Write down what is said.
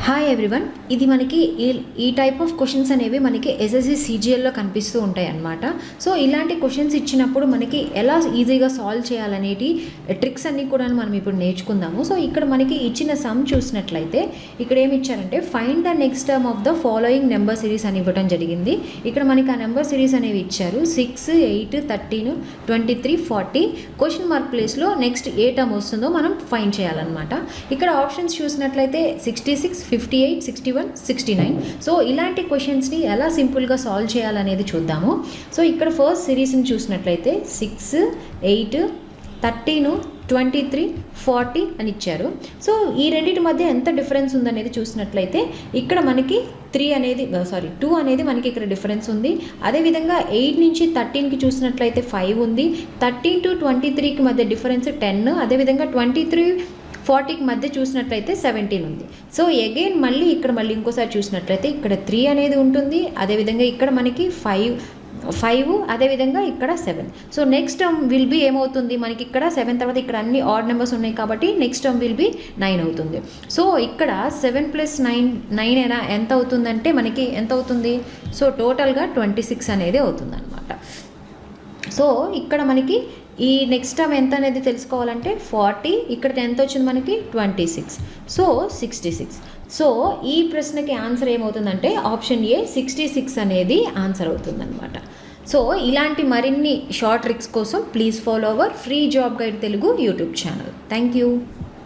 Hi everyone, ఇది మనకి ఈ టైప్ ఆఫ్ క్వశ్చన్స్ అనేవి మనకి ఎస్ఎస్సి సిజిఎల్లో కనిపిస్తూ ఉంటాయి అన్నమాట. సో ఇలాంటి క్వశ్చన్స్ ఇచ్చినప్పుడు మనకి ఎలా ఈజీగా సాల్వ్ చేయాలనేటి ట్రిక్స్ అన్నీ కూడా మనం ఇప్పుడు నేర్చుకుందాము. సో ఇక్కడ మనకి ఇచ్చిన సమ్ చూసినట్లయితే ఇక్కడ ఏమి ఇచ్చారంటే find the next term of the following number series అని ఇవ్వడం జరిగింది. ఇక్కడ మనకి ఆ నెంబర్ సిరీస్ అనేవి ఇచ్చారు 6, 8, 13, 23, 40. క్వశ్చన్ మార్క్ ప్లేస్లో నెక్స్ట్ ఏ టర్మ్ వస్తుందో మనం ఫైండ్ చేయాలన్నమాట. ఇక్కడ ఆప్షన్స్ చూసినట్లయితే 66, 58, 61, 69. సో ఇలాంటి క్వశ్చన్స్ని ఎలా సింపుల్గా సాల్వ్ చేయాలనేది చూద్దాము. సో ఇక్కడ ఫస్ట్ సిరీస్ని చూసినట్లయితే 6, 8, 13, 23, 40 అని ఇచ్చారు. సో ఈ రెండింటి మధ్య ఎంత డిఫరెన్స్ ఉందనేది చూసినట్లయితే ఇక్కడ మనకి 2 అనేది మనకి ఇక్కడ డిఫరెన్స్ ఉంది. అదేవిధంగా 8 నుంచి 13కి చూసినట్లయితే 5 ఉంది. 13 to 23కి మధ్య డిఫరెన్స్ 10. అదేవిధంగా 23, 40కి మధ్య చూసినట్లయితే 17 ఉంది. సో అగైన్ మళ్ళీ ఇంకోసారి చూసినట్లయితే ఇక్కడ 3 అనేది ఉంటుంది. అదేవిధంగా ఇక్కడ మనకి 5 అదేవిధంగా ఇక్కడ 7. So next term will be ఏమవుతుంది, మనకి ఇక్కడ 7 తర్వాత ఇక్కడ అన్ని ఆడ్ నెంబర్స్ ఉన్నాయి కాబట్టి నెక్స్ట్ టర్మ్ విల్ బి 9 అవుతుంది. సో ఇక్కడ 7 + 9 ఎంత అవుతుందంటే మనకి ఎంత అవుతుంది, సో టోటల్గా 26 అనేది అవుతుంది అనమాట. సో ఇక్కడ మనకి ఈ నెక్స్ట్ టర్మ్ ఎంత అనేది తెలుసుకోవాలంటే 40, ఇక్కడ ఎంత వచ్చింది మనకి 26, సో 66. సో ఈ ప్రశ్నకి ఆన్సర్ ఏమవుతుందంటే ఆప్షన్ ఏ 66 అనేది ఆన్సర్ అవుతుందన్నమాట. సో ఇలాంటి మరిన్ని షార్ట్ ట్రిక్స్ కోసం please follow our free job guide Telugu YouTube channel. Thank you.